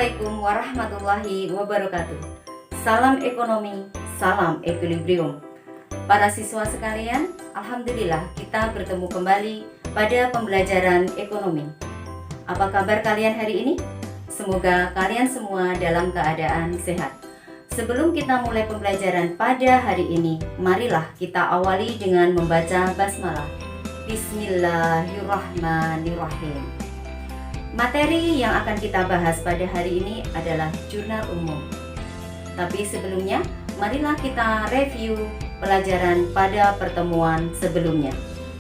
Assalamualaikum warahmatullahi wabarakatuh. Salam ekonomi, salam equilibrium. Para siswa sekalian, alhamdulillah kita bertemu kembali pada pembelajaran ekonomi. Apa kabar kalian hari ini? Semoga kalian semua dalam keadaan sehat. Sebelum kita mulai pembelajaran pada hari ini, marilah kita awali dengan membaca basmalah. Bismillahirrahmanirrahim. Materi yang akan kita bahas pada hari ini adalah jurnal umum. Tapi sebelumnya, marilah kita review pelajaran pada pertemuan sebelumnya,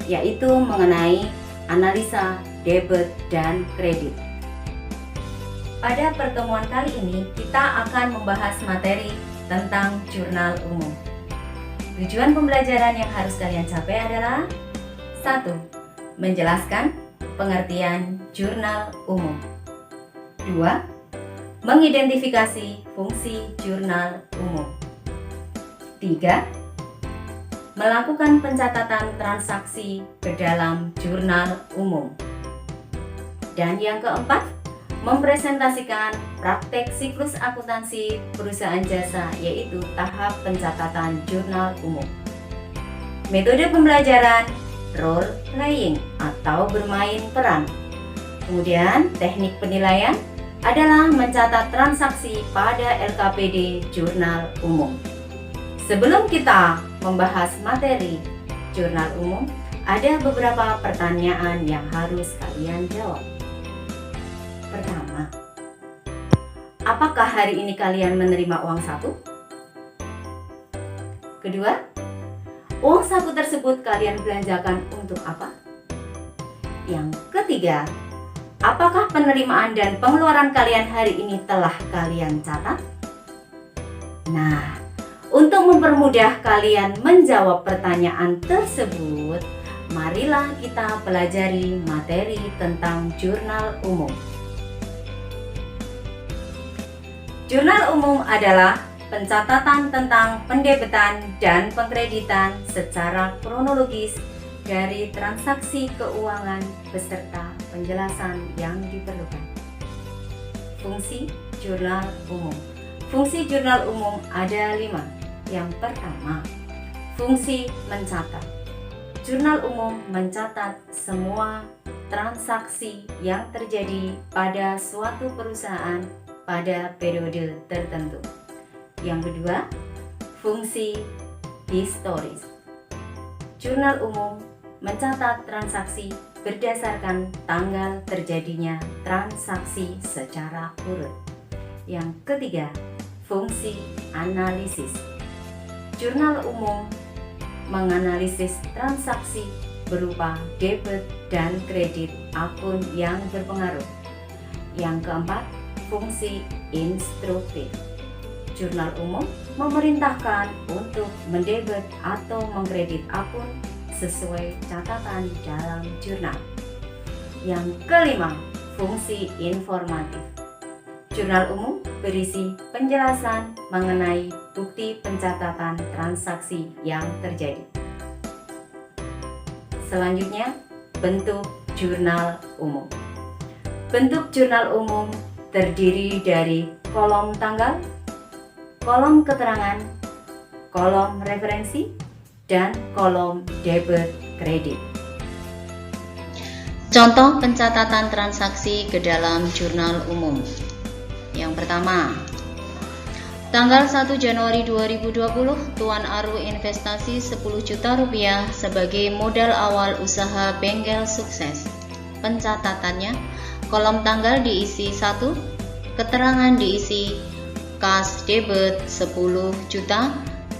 yaitu mengenai analisa debit dan kredit. Pada pertemuan kali ini, kita akan membahas materi tentang jurnal umum. Tujuan pembelajaran yang harus kalian capai adalah 1. Menjelaskan pengertian jurnal umum. 2. Mengidentifikasi fungsi jurnal umum. 3. Melakukan pencatatan transaksi ke dalam jurnal umum. Dan yang keempat, mempresentasikan praktek siklus akuntansi perusahaan jasa, yaitu tahap pencatatan jurnal umum. Metode pembelajaran role playing atau bermain peran. Kemudian teknik penilaian adalah mencatat transaksi pada LKPD jurnal umum. Sebelum kita membahas materi jurnal umum, ada beberapa pertanyaan yang harus kalian jawab. Pertama, apakah hari ini kalian menerima uang saku? Kedua, uang saku tersebut kalian belanjakan untuk apa? Yang ketiga, apakah penerimaan dan pengeluaran kalian hari ini telah kalian catat? Nah, untuk mempermudah kalian menjawab pertanyaan tersebut, marilah kita pelajari materi tentang jurnal umum. Jurnal umum adalah pencatatan tentang pendebitan dan pengkreditan secara kronologis dari transaksi keuangan beserta penjelasan yang diperlukan. Fungsi jurnal umum. Fungsi jurnal umum ada 5. Yang pertama, fungsi mencatat. Jurnal umum mencatat semua transaksi yang terjadi pada suatu perusahaan pada periode tertentu. Yang kedua, fungsi historis. Jurnal umum mencatat transaksi berdasarkan tanggal terjadinya transaksi secara urut. Yang ketiga, fungsi analisis. Jurnal umum menganalisis transaksi berupa debit dan kredit akun yang berpengaruh. Yang keempat, fungsi instruktif. Jurnal umum memerintahkan untuk mendebit atau mengkredit akun sesuai catatan dalam jurnal. Yang kelima, fungsi informatif. Jurnal umum berisi penjelasan mengenai bukti pencatatan transaksi yang terjadi. Selanjutnya, bentuk jurnal umum. Bentuk jurnal umum terdiri dari kolom tanggal, kolom keterangan, kolom referensi, dan kolom debit kredit. Contoh pencatatan transaksi ke dalam jurnal umum. Yang pertama, tanggal 1 Januari 2020, Tuan Aru investasi 10 juta rupiah sebagai modal awal usaha bengkel sukses. Pencatatannya, kolom tanggal diisi 1, keterangan diisi kas debit 10 juta,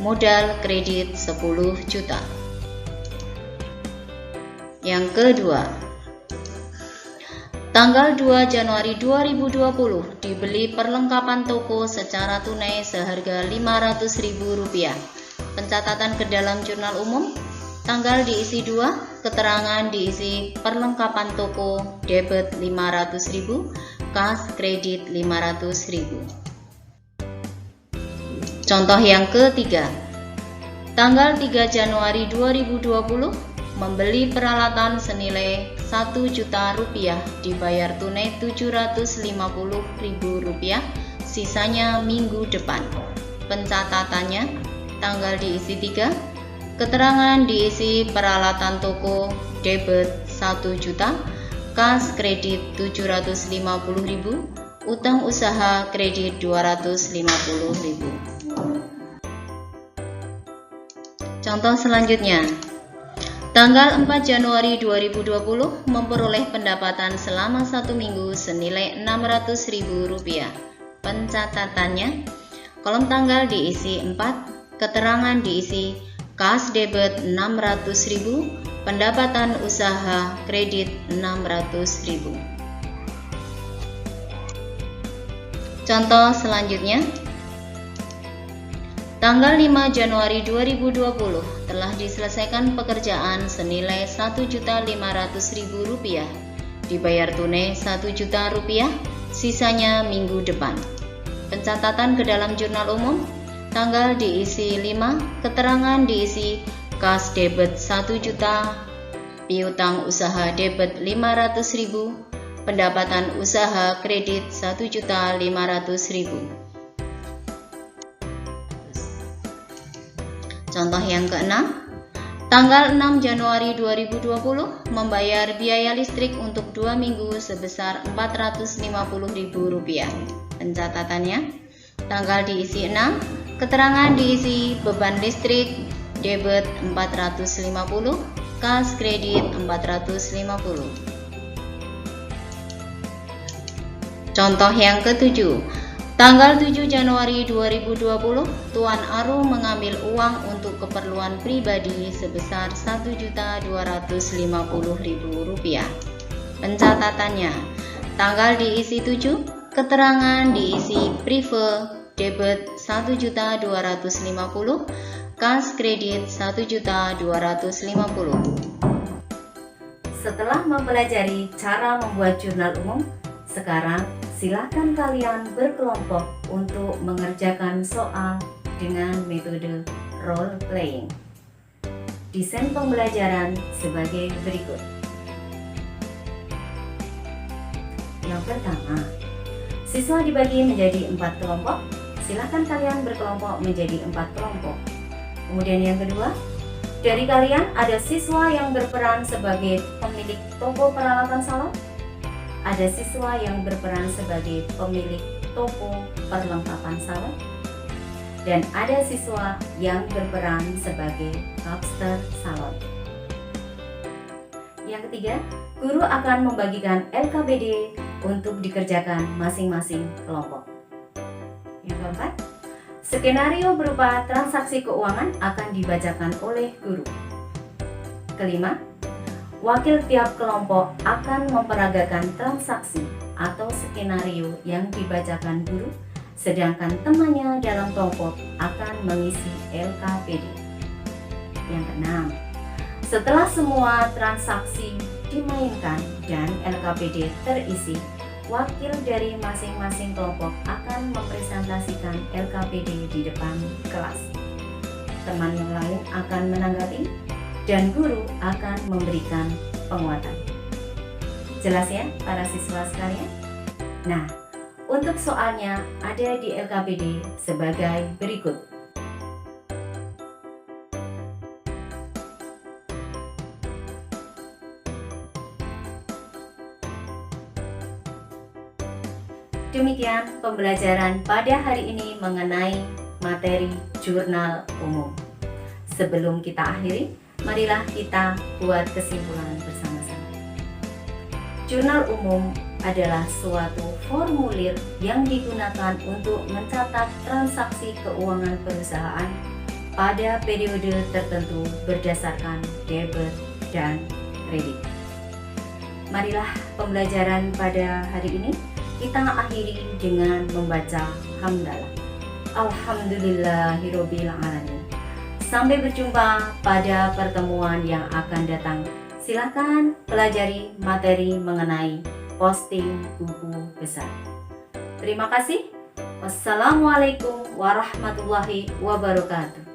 modal kredit 10 juta. Yang kedua, tanggal 2 Januari 2020 dibeli perlengkapan toko secara tunai seharga Rp500.000. Pencatatan ke dalam jurnal umum, tanggal diisi 2, keterangan diisi perlengkapan toko debit Rp500.000, kas kredit Rp500.000. Contoh yang ketiga, tanggal 3 Januari 2020, membeli peralatan senilai Rp1.000.000, dibayar tunai Rp750.000, sisanya minggu depan. Pencatatannya, tanggal diisi 3, keterangan diisi peralatan toko debit 1 juta, kas kredit 750.000, utang usaha kredit 250.000. Contoh selanjutnya, tanggal 4 Januari 2020 memperoleh pendapatan selama 1 minggu senilai Rp600.000. Pencatatannya, kolom tanggal diisi 4, keterangan diisi kas debit 600.000, pendapatan usaha kredit 600.000. Contoh selanjutnya, tanggal 5 Januari 2020 telah diselesaikan pekerjaan senilai Rp1.500.000, dibayar tunai Rp1 juta, sisanya minggu depan. Pencatatan ke dalam jurnal umum, tanggal diisi 5, keterangan diisi kas debit 1 juta, piutang usaha debit 500.000, pendapatan usaha kredit Rp1.500.000. Contoh yang keenam, tanggal 6 Januari 2020 membayar biaya listrik untuk 2 minggu sebesar Rp450.000. Pencatatannya, tanggal diisi 6, keterangan diisi beban listrik debit 450, kas kredit 450. Contoh yang ketujuh, tanggal 7 Januari 2020, Tuan Aru mengambil uang untuk keperluan pribadi sebesar Rp1.250.000. Pencatatannya, tanggal diisi 7, keterangan diisi prive debit Rp1.250, kas kredit Rp1.250. Setelah mempelajari cara membuat jurnal umum, sekarang silakan kalian berkelompok untuk mengerjakan soal dengan metode role playing. Desain pembelajaran sebagai berikut. Yang pertama, siswa dibagi menjadi 4 kelompok. Silakan kalian berkelompok menjadi 4 kelompok. Kemudian yang kedua, dari kalian ada siswa yang berperan sebagai pemilik toko peralatan salon, ada siswa yang berperan sebagai pemilik toko perlengkapan salon, dan ada siswa yang berperan sebagai lobster salon. Yang ketiga, guru akan membagikan LKPD untuk dikerjakan masing-masing kelompok. Yang keempat, skenario berupa transaksi keuangan akan dibacakan oleh guru. Kelima, wakil tiap kelompok akan memperagakan transaksi atau skenario yang dibacakan guru, sedangkan temannya dalam kelompok akan mengisi LKPD. Yang keenam, setelah semua transaksi dimainkan dan LKPD terisi, wakil dari masing-masing kelompok akan mempresentasikan LKPD di depan kelas. Teman yang lain akan menanggapi, dan guru akan memberikan penguatan. Jelas ya para siswa sekalian? Nah, untuk soalnya ada di LKPD sebagai berikut. Demikian pembelajaran pada hari ini mengenai materi jurnal umum. Sebelum kita akhiri, marilah kita buat kesimpulan bersama-sama. Jurnal umum adalah suatu formulir yang digunakan untuk mencatat transaksi keuangan perusahaan pada periode tertentu berdasarkan debit dan kredit. Marilah pembelajaran pada hari ini kita akhiri dengan membaca hamdalah. Alhamdulillahirabbil alamin. Sampai berjumpa pada pertemuan yang akan datang. Silakan pelajari materi mengenai posting buku besar. Terima kasih. Wassalamualaikum warahmatullahi wabarakatuh.